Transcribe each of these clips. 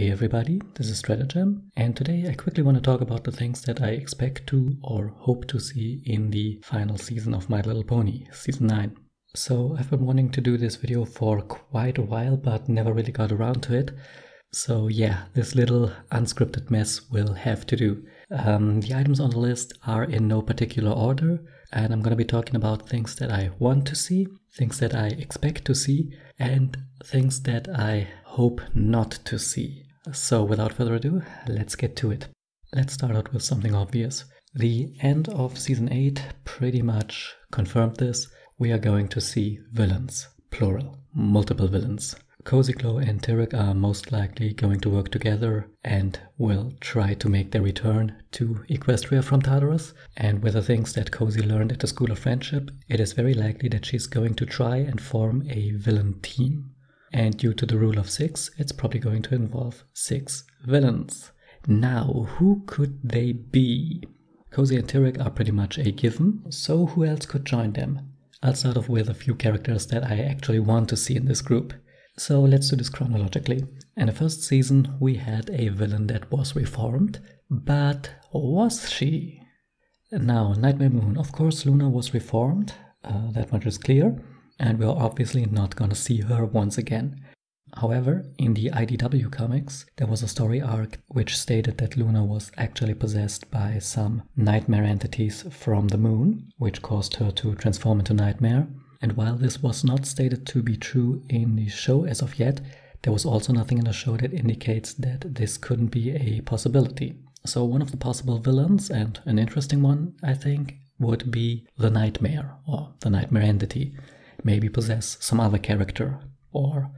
Hey everybody, this is Stratagem, and today I quickly want to talk about the things that I expect to or hope to see in the final season of My Little Pony, Season 9. So I've been wanting to do this video for quite a while, but never really got around to it. So yeah, this little unscripted mess will have to do. The items on the list are in no particular order, and I'm going to be talking about things that I want to see, things that I expect to see, and things that I hope not to see. So without further ado, let's get to it. Let's start out with something obvious. The end of Season 8 pretty much confirmed this. We are going to see villains, plural, multiple villains. Cozy Glow and Tyrek are most likely going to work together and will try to make their return to Equestria from Tartarus. And with the things that Cozy learned at the School of Friendship, it is very likely that she's going to try and form a villain team. And due to the rule of 6, it's probably going to involve 6 villains. Now, who could they be? Cozy and Tyrek are pretty much a given, so who else could join them? I'll start off with a few characters that I actually want to see in this group. So let's do this chronologically. In the first season, we had a villain that was reformed, but was she? Now, Nightmare Moon. Of course, Luna was reformed, that much is clear, and we're obviously not gonna see her once again. However, in the IDW comics, there was a story arc which stated that Luna was actually possessed by some nightmare entities from the moon, which caused her to transform into Nightmare. And while this was not stated to be true in the show as of yet, there was also nothing in the show that indicates that this couldn't be a possibility. So one of the possible villains, and an interesting one, I think, would be the Nightmare, or the Nightmare entity. Maybe possess some other character, or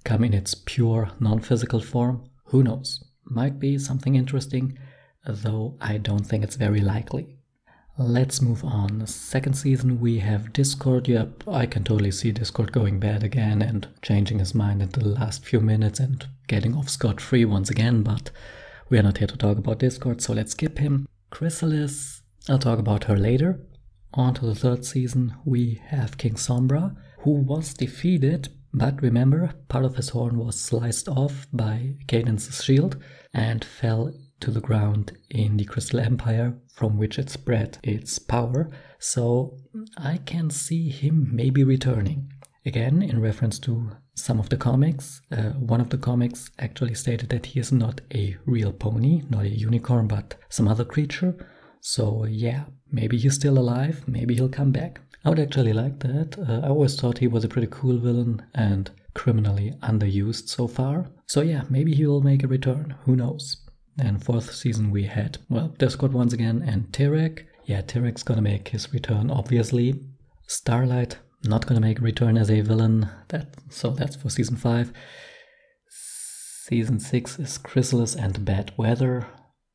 come in its pure non-physical form. Who knows? Might be something interesting, though I don't think it's very likely. Let's move on. Second season we have Discord. Yep, I can totally see Discord going bad again and changing his mind in the last few minutes and getting off scot-free once again, but we are not here to talk about Discord, so let's skip him. Chrysalis, I'll talk about her later. On to the third season we have King Sombra, who was defeated, but remember, part of his horn was sliced off by Cadence's shield and fell to the ground in the Crystal Empire, from which it spread its power, so I can see him maybe returning. Again, in reference to some of the comics, one of the comics actually stated that he is not a real pony, not a unicorn, but some other creature. So yeah, maybe he's still alive, maybe he'll come back. I would actually like that. I always thought he was a pretty cool villain and criminally underused so far. So yeah, maybe he will make a return, who knows. And fourth season we had, well, Discord once again and Tyrek. Yeah, Tyrek's gonna make his return, obviously. Starlight, not gonna make a return as a villain, so that's for season 5. Season 6 is Chrysalis and Bad Weather.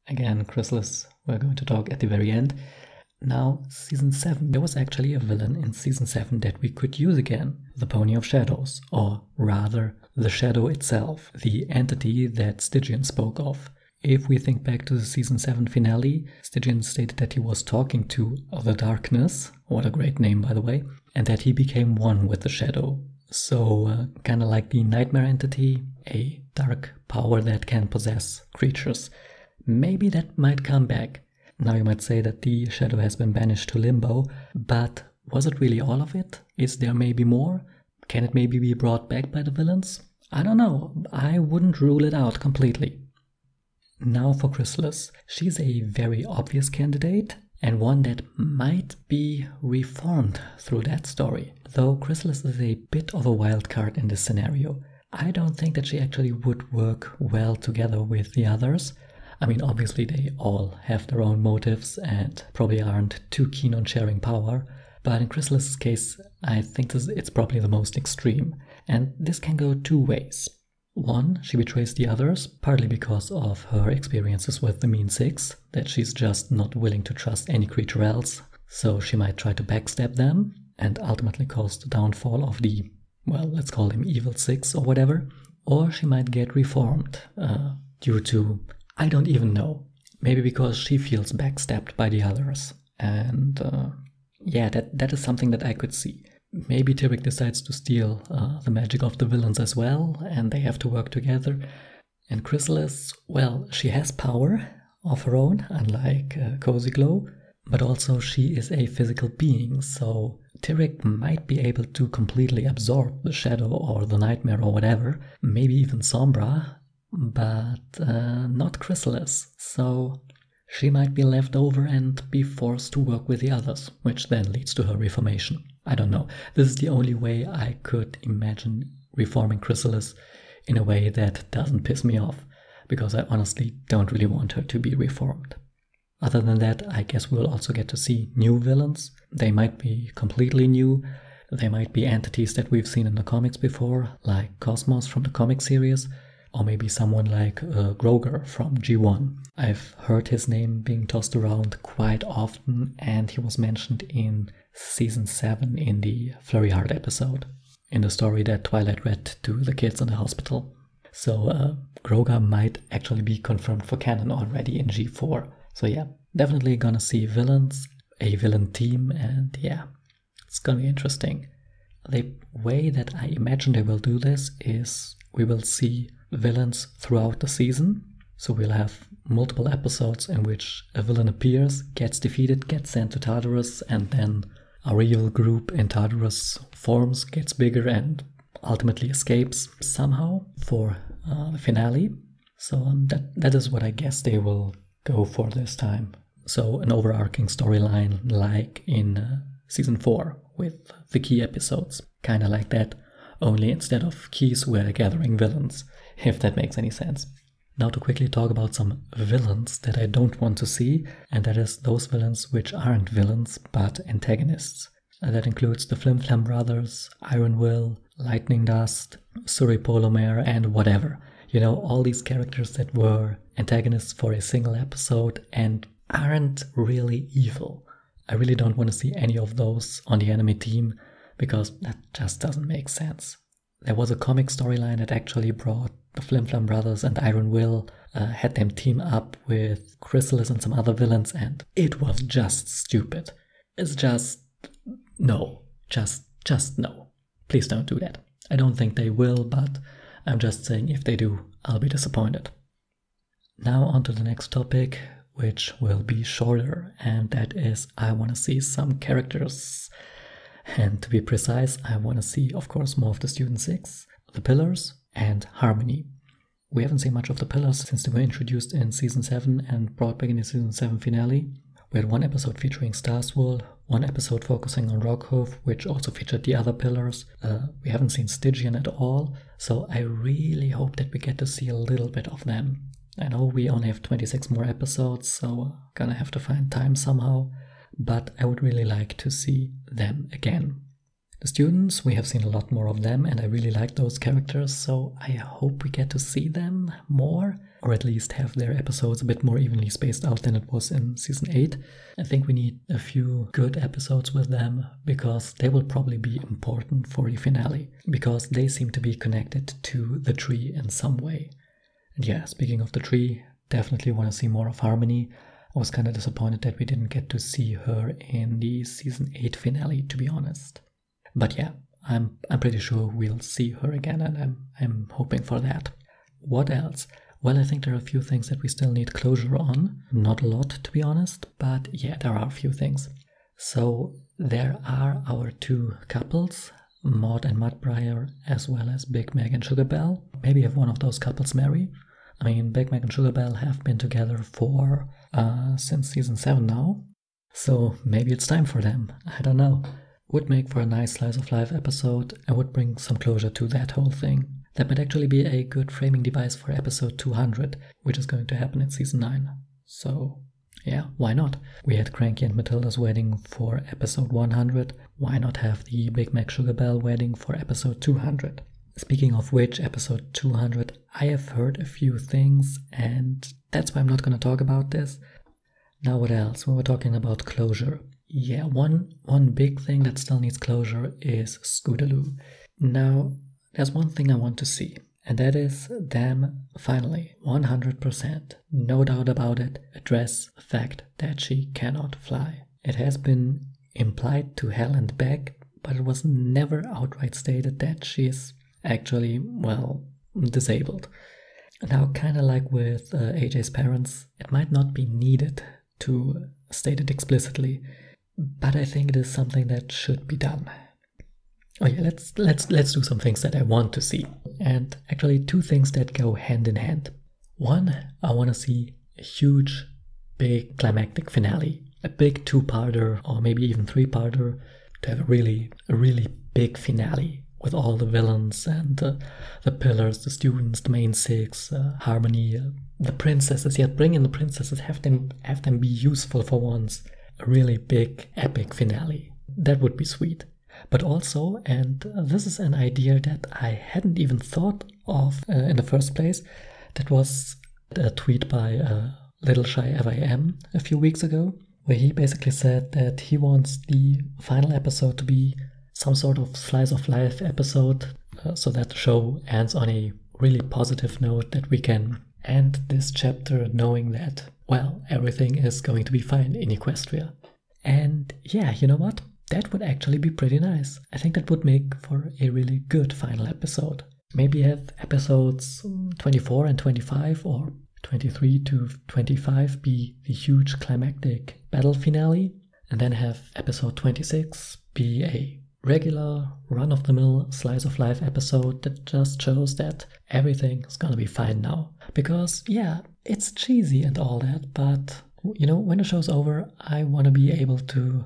Again, Chrysalis, we're going to talk at the very end. Now, season 7, there was actually a villain in season 7 that we could use again. The Pony of Shadows, or rather, the Shadow itself, the entity that Stygian spoke of. If we think back to the season 7 finale, Stygian stated that he was talking to the Darkness, what a great name by the way, and that he became one with the Shadow. So kinda like the Nightmare entity, a dark power that can possess creatures. Maybe that might come back. Now you might say that the Shadow has been banished to Limbo, but was it really all of it? Is there maybe more? Can it maybe be brought back by the villains? I don't know, I wouldn't rule it out completely. Now for Chrysalis. She's a very obvious candidate and one that might be reformed through that story. Though Chrysalis is a bit of a wild card in this scenario. I don't think that she actually would work well together with the others. I mean, obviously they all have their own motives and probably aren't too keen on sharing power, but in Chrysalis' case, I think it's probably the most extreme. And this can go two ways. One, she betrays the others, partly because of her experiences with the Mean Six, that she's just not willing to trust any creature else, so she might try to backstab them, and ultimately cause the downfall of the, well, let's call them Evil Six or whatever. Or she might get reformed, due to, I don't even know, maybe because she feels backstabbed by the others. And yeah, that is something that I could see. Maybe Tyrek decides to steal the magic of the villains as well, and they have to work together. And Chrysalis, well, she has power of her own, unlike Cozy Glow, but also she is a physical being, so Tyrek might be able to completely absorb the shadow or the nightmare or whatever, maybe even Sombra, but not Chrysalis, so she might be left over and be forced to work with the others, which then leads to her reformation. I don't know. This is the only way I could imagine reforming Chrysalis in a way that doesn't piss me off, because I honestly don't really want her to be reformed. Other than that, I guess we'll also get to see new villains. They might be completely new. They might be entities that we've seen in the comics before, like Cosmos from the comic series, or maybe someone like Groger from G1. I've heard his name being tossed around quite often, and he was mentioned in Season 7 in the Flurry Heart episode, in the story that Twilight read to the kids in the hospital. So Groger might actually be confirmed for canon already in G4. So yeah, definitely gonna see villains, a villain team, and yeah, it's gonna be interesting. The way that I imagine they will do this is we will see villains throughout the season. So we'll have multiple episodes in which a villain appears, gets defeated, gets sent to Tartarus, and then our evil group in Tartarus forms, gets bigger, and ultimately escapes somehow for the finale. So that is what I guess they will go for this time. So an overarching storyline like in Season 4 with the key episodes. Kinda like that, only instead of keys we're gathering villains, if that makes any sense. Now to quickly talk about some villains that I don't want to see, and that is those villains which aren't villains but antagonists. That includes the Flim Flam Brothers, Iron Will, Lightning Dust, Suri Polomare, and whatever. You know, all these characters that were antagonists for a single episode and aren't really evil. I really don't want to see any of those on the enemy team, because that just doesn't make sense. There was a comic storyline that actually brought the Flim Flam Brothers and Iron Will, had them team up with Chrysalis and some other villains, and it was just stupid. It's just no. Just no. Please don't do that. I don't think they will, but I'm just saying if they do, I'll be disappointed. Now on to the next topic, which will be shorter, and that is I want to see some characters. And to be precise, I want to see, of course, more of the Student 6, the Pillars, and Harmony. We haven't seen much of the Pillars since they were introduced in Season 7 and brought back in the Season 7 finale. We had one episode featuring Starswool, one episode focusing on Rockhoof, which also featured the other Pillars. We haven't seen Stygian at all, so I really hope that we get to see a little bit of them. I know we only have 26 more episodes, so gonna have to find time somehow, but I would really like to see them again. The students, we have seen a lot more of them, and I really like those characters, so I hope we get to see them more, or at least have their episodes a bit more evenly spaced out than it was in Season 8. I think we need a few good episodes with them, because they will probably be important for the finale, because they seem to be connected to the tree in some way. And yeah, speaking of the tree, definitely want to see more of Harmony. I was kind of disappointed that we didn't get to see her in the Season 8 finale, to be honest. But yeah, I'm pretty sure we'll see her again, and I'm hoping for that. What else? Well, I think there are a few things that we still need closure on. Not a lot, to be honest, but yeah, there are a few things. So there are our two couples, Maud and Mudbriar, as well as Big Mag and Sugarbelle. Maybe have one of those couples marry. I mean, Big Mag and Sugarbelle have been together for since Season 7 now, so maybe it's time for them. I don't know. Would make for a nice slice of life episode and would bring some closure to that whole thing. That might actually be a good framing device for episode 200, which is going to happen in Season 9. So yeah, why not? We had Cranky and Matilda's wedding for episode 100. Why not have the Big Mac Sugarbelle wedding for episode 200? Speaking of which, episode 200, I have heard a few things, and that's why I'm not going to talk about this. Now what else? We were talking about closure. Yeah, one big thing that still needs closure is Scootaloo. Now, there's one thing I want to see, and that is them finally, 100%, no doubt about it, address the fact that she cannot fly. It has been implied to hell and back, but it was never outright stated that she is actually, well, disabled. Now, kind of like with AJ's parents, it might not be needed to state it explicitly, but I think it is something that should be done. Oh yeah, let's do some things that I want to see, and actually 2 things that go hand in hand. One, I want to see a huge, big climactic finale, a big 2-parter or maybe even 3-parter, to have a really big finale with all the villains and the pillars, the students, the main 6, Harmony, the princesses. Yet bring in the princesses, have them be useful for once. A really big, epic finale. That would be sweet. But also, and this is an idea that I hadn't even thought of in the first place, that was a tweet by Little Shy FIM a few weeks ago, where he basically said that he wants the final episode to be some sort of slice of life episode, so that the show ends on a really positive note, that we can end this chapter knowing that, well, everything is going to be fine in Equestria. And yeah, you know what? That would actually be pretty nice. I think that would make for a really good final episode. Maybe have episodes 24 and 25, or 23 to 25 be the huge climactic battle finale, and then have episode 26 be a regular run-of-the-mill slice of life episode that just shows that everything is gonna be fine now. Because yeah, it's cheesy and all that, but you know, when the show's over, I want to be able to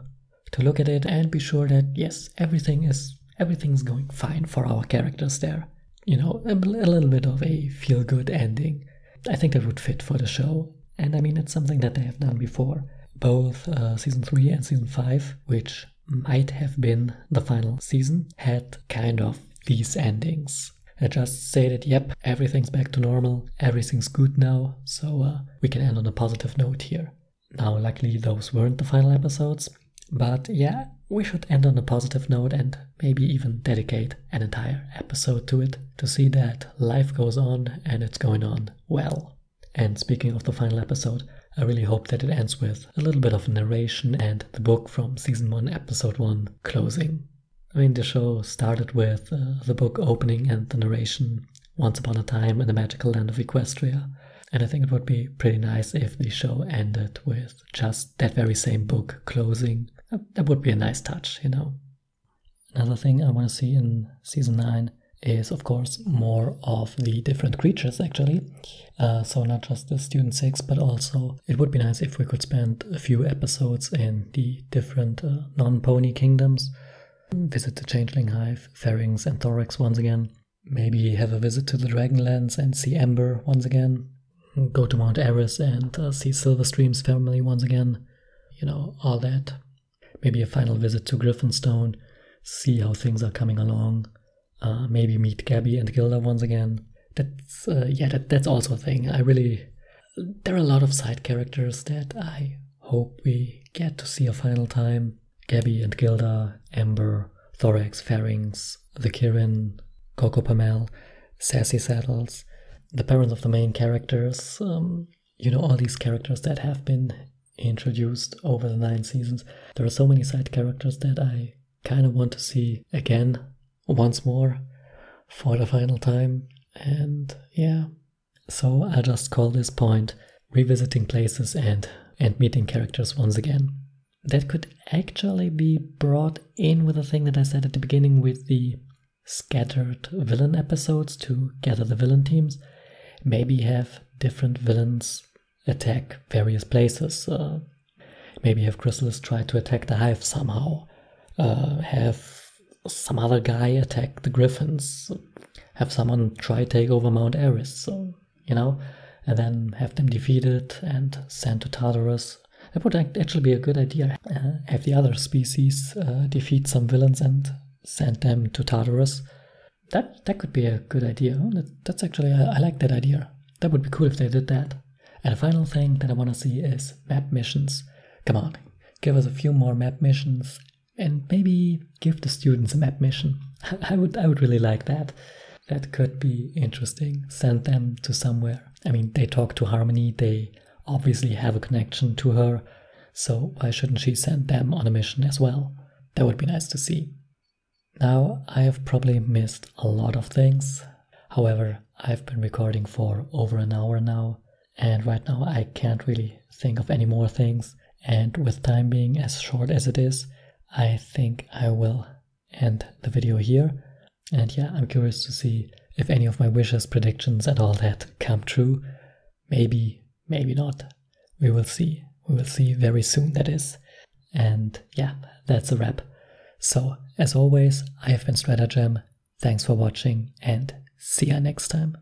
look at it and be sure that yes, everything's going fine for our characters there. You know, a little bit of a feel-good ending. I think that would fit for the show. And I mean, it's something that they have done before. Both season 3 and season 5, which might have been the final season, had kind of these endings. They just say that, yep, everything's back to normal, everything's good now, so we can end on a positive note here. Now, luckily, those weren't the final episodes, but yeah, we should end on a positive note and maybe even dedicate an entire episode to it, to see that life goes on and it's going on well. And speaking of the final episode, I really hope that it ends with a little bit of narration and the book from season 1, episode 1 closing. I mean, the show started with the book opening and the narration, Once Upon a Time in the Magical Land of Equestria. And I think it would be pretty nice if the show ended with just that very same book closing. That would be a nice touch, you know. Another thing I want to see in season 9 is, of course, more of the different creatures, actually. So not just the Student 6, but also it would be nice if we could spend a few episodes in the different non-pony kingdoms. Visit the Changeling Hive, Pharynx and Thorax once again. Maybe have a visit to the Dragonlands and see Ember once again. Go to Mount Eris and see Silverstream's family once again. You know, all that. Maybe a final visit to Griffinstone, see how things are coming along. Maybe meet Gabby and Gilda once again. That's also a thing. There are a lot of side characters that I hope we get to see a final time. Gabby and Gilda, Ember, Thorax, Pharynx, the Kirin, Coco Pamel, Sassy Saddles, the parents of the main characters, you know, all these characters that have been introduced over the 9 seasons. There are so many side characters that I kind of want to see again, once more, for the final time. And yeah, so I'll just call this point revisiting places and meeting characters once again. That could actually be brought in with a thing that I said at the beginning with the scattered villain episodes to gather the villain teams. Maybe have different villains attack various places. Maybe have Chrysalis try to attack the Hive somehow. Have some other guy attack the Griffins. Have someone try take over Mount Eris, you know, and then have them defeated and sent to Tartarus. That would actually be a good idea. Have the other species defeat some villains and send them to Tartarus. That could be a good idea. That's actually, I like that idea. That would be cool if they did that. And the final thing that I want to see is map missions. Come on, give us a few more map missions and maybe give the students a map mission. I would really like that. That could be interesting. Send them to somewhere. I mean, they talk to Harmony, they obviously have a connection to her, so why shouldn't she send them on a mission as well? That would be nice to see. Now, I have probably missed a lot of things. However, I've been recording for over an hour now, and right now I can't really think of any more things, and with time being as short as it is, I think I will end the video here. And yeah, I'm curious to see if any of my wishes, predictions and all that come true. Maybe, maybe not. We will see. We will see very soon, that is. And yeah, that's a wrap. So, as always, I have been Stratagem. Thanks for watching and see ya next time.